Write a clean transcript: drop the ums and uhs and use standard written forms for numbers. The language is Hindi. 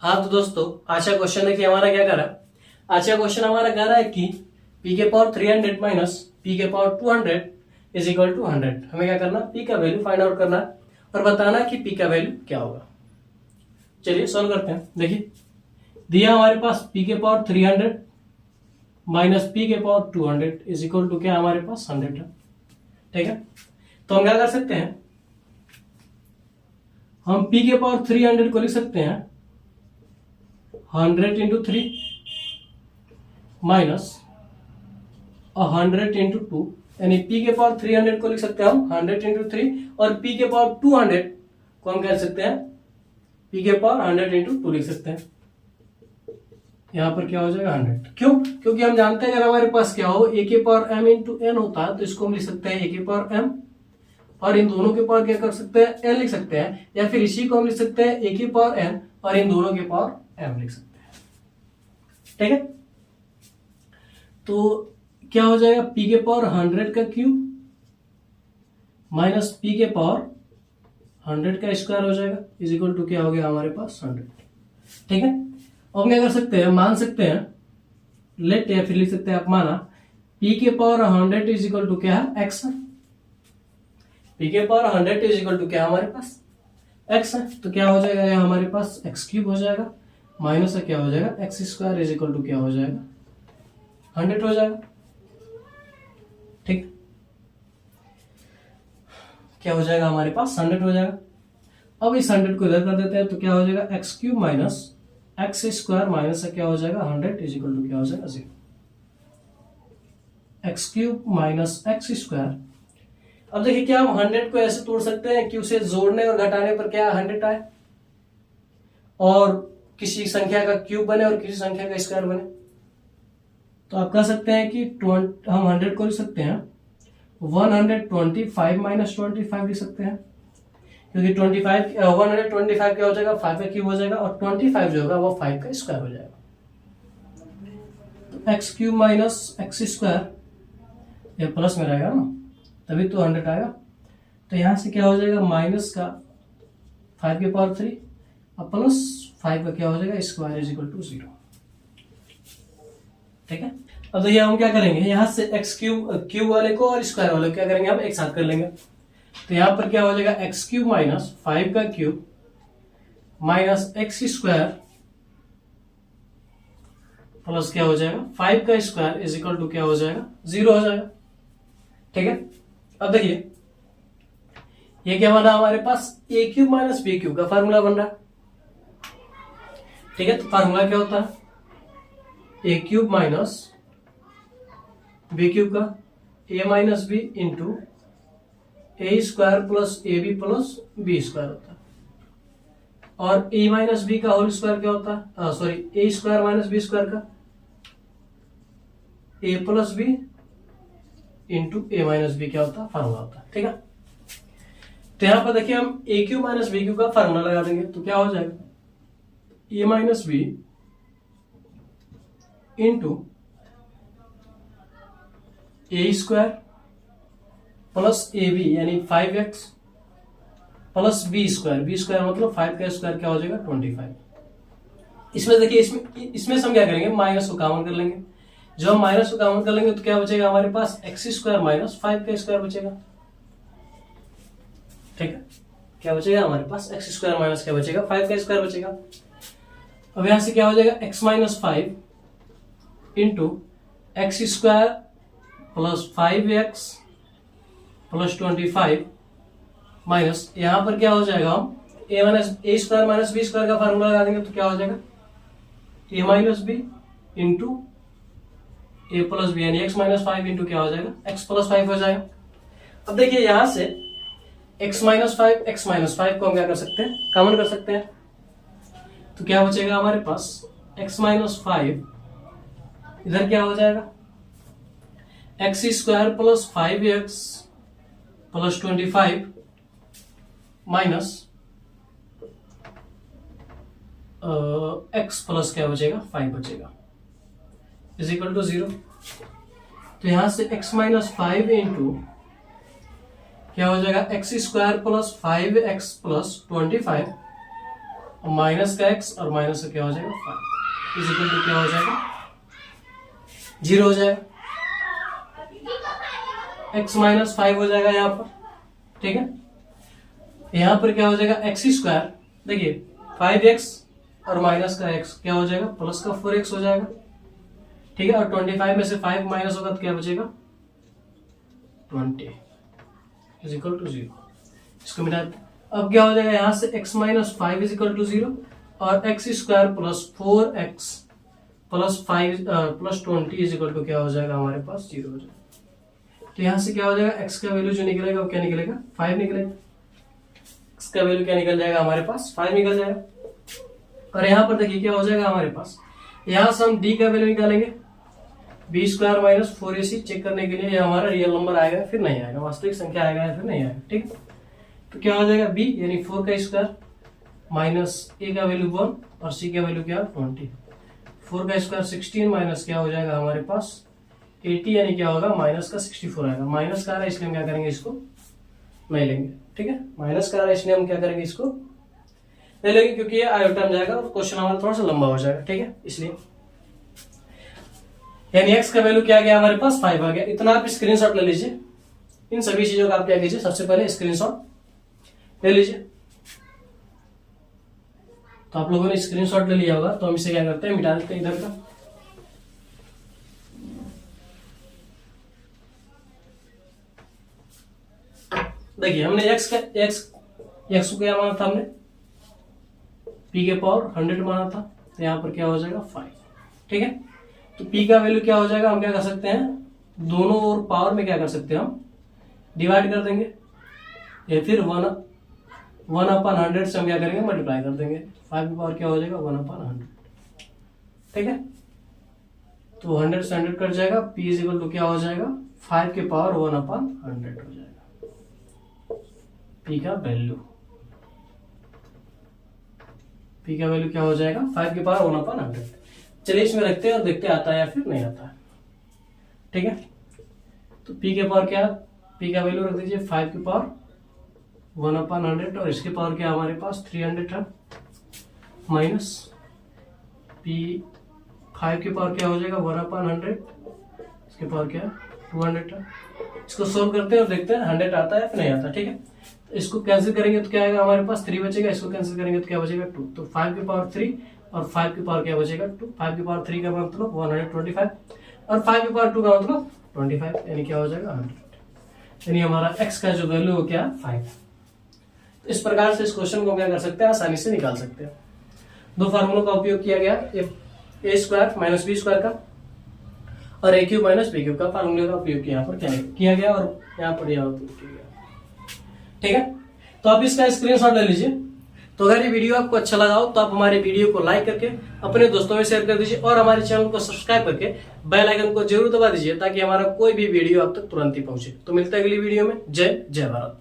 हाँ तो दोस्तों, आज का क्वेश्चन है कि हमारा क्या कर रहा है। आज का क्वेश्चन हमारा कह रहा है कि p के पावर 300 माइनस p के पावर 200 इज इक्वल टू 100। हमें क्या करना, p का वैल्यू फाइंड आउट करना है और बताना है कि p का वैल्यू क्या होगा। चलिए सॉल्व करते हैं। देखिए दिया हमारे पास p के पावर 300 माइनस p के पावर 200 इज इक्वल टू क्या, हमारे पास 100 है। ठीक है, तो हम क्या कर सकते हैं, हम p के पावर 300 को लिख सकते हैं 100 इंटू 3 माइनस 100 इंटू 2, यानी p के पावर 300 को लिख सकते हैं हम 100 इंटू 3 और p के पावर 200 को हम कह सकते हैं p के पावर 100 इंटू 2 लिख सकते हैं। यहां पर क्या हो जाएगा 100। क्यों? क्योंकि हम जानते हैं अगर हमारे पास क्या हो a के पावर m इंटू n होता है तो इसको हम लिख सकते हैं a के पावर m और इन दोनों के पावर क्या कर सकते हैं, n लिख सकते हैं, या फिर इसी को हम लिख सकते हैं a के पावर n और इन दोनों के पावर m लिख सकते हैं। ठीक है, तो क्या हो जाएगा p के पावर 100 का क्यूब माइनस p के पावर 100 का स्क्वायर हो जाएगा इज इक्वल टू क्या हो गया हमारे पास 100। ठीक है, अब हम क्या कर सकते हैं, मान सकते हैं लेट, या फिर लिख सकते हैं आप माना p के पावर 100 इज इक्वल टू क्या है, x है। p के पावर 100 इज इक्वल टू क्या हमारे पास x है, तो क्या हो जाएगा, यह हमारे पास x क्यूब हो जाएगा माइनस क्या हो जाएगा x square is equal to क्या हो जाएगा 100 हो जाएगा। ठीक, क्या हो जाएगा हमारे पास 100 हो जाएगा। अब इस 100 को इधर कर देते हैं तो क्या हो जाएगा x cube minus x square minus क्या हो जाएगा 100 इज इक्वल टू क्या हो जाएगा 0। X cube minus x square. अब देखिए क्या हम 100 को ऐसे तोड़ सकते हैं कि उसे जोड़ने और घटाने पर क्या 100 आए और किसी संख्या का क्यूब बने और किसी संख्या का स्क्वायर बने। तो आप कह सकते हैं कि हम 100 को लिख सकते हैं 125 माइनस 25 लिख सकते हैं, क्योंकि 125 क्या हो जाएगा 5 का क्यूब हो जाएगा और 25 जो होगा वो 5 का स्क्वायर हो जाएगा। तो x cube minus x square ये प्लस में रहेगा ना, तभी तो 100 आएगा। तो यहां से क्या हो जाएगा माइनस का 5 के पावर 3 और प्लस 5 का क्या हो जाएगा स्क्वायर इज इक्वल टू 0। ठीक है, अब तो ये हम क्या करेंगे, यहां से एक्स क्यूब वाले को और स्क्वायर वाले को क्या करेंगे, हम एक साथ कर लेंगे। तो यहां पर क्या हो जाएगा एक्स क्यूब माइनस 5 का cube minus x square plus क्या हो जाएगा 5 का स्क्वायर इज इक्वल टू क्या हो जाएगा 0 हो जाएगा। ठीक है, अब देखिए ये क्या बना हमारे पास ए क्यूब माइनस बी क्यूब का फार्मूला बन रहा है। ठीक है, तो फार्मूला क्या होता है A cube minus B cube का A minus B into A square plus A B plus B square होता है, और ए माइनस बी का होल स्क्वायर क्या होता है, sorry A square minus B square का A plus B into A minus B क्या होता है फार्मूला होता है। ठीक है, तो यहां पर देखिए हम A cube minus B cube का फार्मूला लगा देंगे तो क्या हो जाएगा A minus B into A square plus A B यानी 5x प्लस बी स्क्वायर मतलब 5 का स्क्वायर क्या हो जाएगा 25। इसमें देखिए इसमें हम क्या करेंगे माइनस को कॉमन कर लेंगे। जब हम माइनस को कॉमन कर लेंगे तो क्या बचेगा हमारे पास एक्स स्क्वायर माइनस 5 का स्क्वायर बचेगा। ठीक है, क्या बचेगा हमारे पास एक्स स्क्वायर माइनस क्या बचेगा 5 का स्क्वायर बचेगा। अब यहां से क्या हो जाएगा x minus 5 into x square plus 5x plus 25 minus यहां पर क्या हो जाएगा हम ए स्क्वायर माइनस बी स्क्वायर का फार्मूला लगा देंगे तो क्या हो जाएगा A minus B into A plus B यानी x माइनस 5 इंटू क्या हो जाएगा x प्लस 5 हो जाएगा। अब देखिए यहां से x माइनस 5 को हम क्या कर सकते हैं कॉमन कर सकते हैं, तो क्या बचेगा हमारे पास x माइनस 5 इधर क्या हो जाएगा x square plus 5x plus 25 minus x plus क्या बचेगा 5 बचेगा इज इक्वल टू 0। तो यहां से x माइनस 5 इंटू क्या हो जाएगा x square plus 5x plus 25 minus का x और माइनस का क्या हो जाएगा 5 इज इक्वल टू क्या हो जाएगा 0 हो जाएगा। x माइनस 5 हो जाएगा यहाँ पर, ठीक है। यहाँ पर क्या हो जाएगा एक्स स्क्वायर, देखिए 5x और माइनस का x क्या हो जाएगा प्लस का 4x हो जाएगा, ठीक है। और 25 में से 5 माइनस होगा तो क्या बचेगा 20 इज इक्वल टू 0। इसको मिटा, अब क्या हो जाएगा यहाँ से x minus 5 is equal to 0 और x square plus 4x plus 5 plus 20 is equal to क्या हो जाएगा हमारे पास 0 हो जाएगा। तो यहाँ से क्या हो जाएगा x का वैल्यू जो निकलेगा वो क्या निकलेगा 5 निकलेगा। x का वैल्यू क्या निकल जाएगा हमारे पास 5 निकल जाएगा। और यहाँ पर देखिए क्या हो जाएगा हमारे पास, यहाँ से हम d का वैल्यू निकालेंगे B square minus 4ac check करने के लिए ये हमारा रियल नंबर आएगा फिर नहीं आएगा, वास्तविक संख्या आएगा या फिर नहीं आएगा, ठीक। तो क्या हो जाएगा b यानी 4 का स्क्वायर माइनस a का वैल्यू 1 और c का वैल्यू क्या 20, 4 का स्क्वायर 16 माइनस क्या हो जाएगा हमारे पास 80 यानी क्या होगा माइनस का 64 आएगा। माइनस का आ रहा है इसलिए हम क्या करेंगे इसको नहीं लेंगे, ठीक है। माइनस का आ रहा है इसलिए हम क्या करेंगे इसको नहीं लेंगे क्योंकि ये आयो टर्म जाएगा और क्वेश्चन हमारा थोड़ा सा लंबा हो जाएगा, ठीक है। इसलिए यानी x का वैल्यू क्या गया हमारे पास 5 आ गया। इतना आप स्क्रीनशॉट ले लीजिए, इन सभी चीजों का आप क्या कीजिए सबसे पहले स्क्रीनशॉट ले लीजिए। तो आप लोगों ने स्क्रीनशॉट ले लिया होगा, तो हम इसे क्या करते हैं मिटा देते हैं इधर का। देखिए हमने x को क्या माना था, हमने p के पावर 100 माना था, तो यहाँ पर क्या हो जाएगा 5, ठीक है। तो p का वैल्यू क्या हो जाएगा, हम क्या कर सकते हैं दोनों ओर पावर में क्या कर सकते हैं हम डिवाइड कर देंगे या फिर 1/100 से हम क्या करेंगे मल्टीप्लाई कर देंगे। 5 की पावर क्या हो जाएगा 1/100, ठीक है। तो 100 से 100 कट जाएगा, p इज इक्वल टू क्या हो जाएगा 5 के पावर 1/100 हो जाएगा p का वैल्यू। p का वैल्यू क्या हो जाएगा 5 के पावर 1/100। चलिए इसमें रखते हैं और देखते आता है या फिर नहीं आता है, ठीक है। तो p के पावर क्या, p का वैल्यू रख दीजिए 5 के पावर 1/100 और इसके पावर क्या हमारे पास 300 है माइनस p 5 के पावर क्या हो जाएगा 1/100, इसके पावर क्या है 200 है। इसको सोल्व करते हैं और देखते हैं 100 आता है या फिर नहीं आता, ठीक है। इसको कैंसिल करेंगे तो क्या आएगा हमारे पास 3 बचेगा, इसको कैंसिल करेंगे तो क्या बचेगा 2। तो 5 के पावर 3 और 5 के पावर क्या बचेगा 2। 5 के पावर 3 का मतलब 125 और 5 के पावर 2 का मतलब 25 यानी क्या हो जाएगा 100। यानी हमारा x का जो वैल्यू हो क्या 5। तो इस प्रकार से इस क्वेश्चन को क्या कर सकते हैं आसानी से निकाल सकते हैं। दो फार्मूलों का उपयोग किया गया, a square minus b square का और a cube minus b cube का फार्मूले का उपयोग यहाँ पर क्या किया गया और यहाँ पर यह उपयोग किया गया, ठीक है। तो आप इसका स्क्रीनशॉट ले लीजिए। तो अगर ये वीडियो आपको अच्छा लगा हो तो आप हमारे वीडियो को लाइक करके अपने दोस्तों में शेयर कर दीजिए और हमारे चैनल को सब्सक्राइब करके बेल आइकन को जरूर दबा दीजिए ताकि हमारा कोई भी वीडियो आप तक तुरंत ही पहुंचे। तो मिलता है अगली वीडियो में। जय भारत।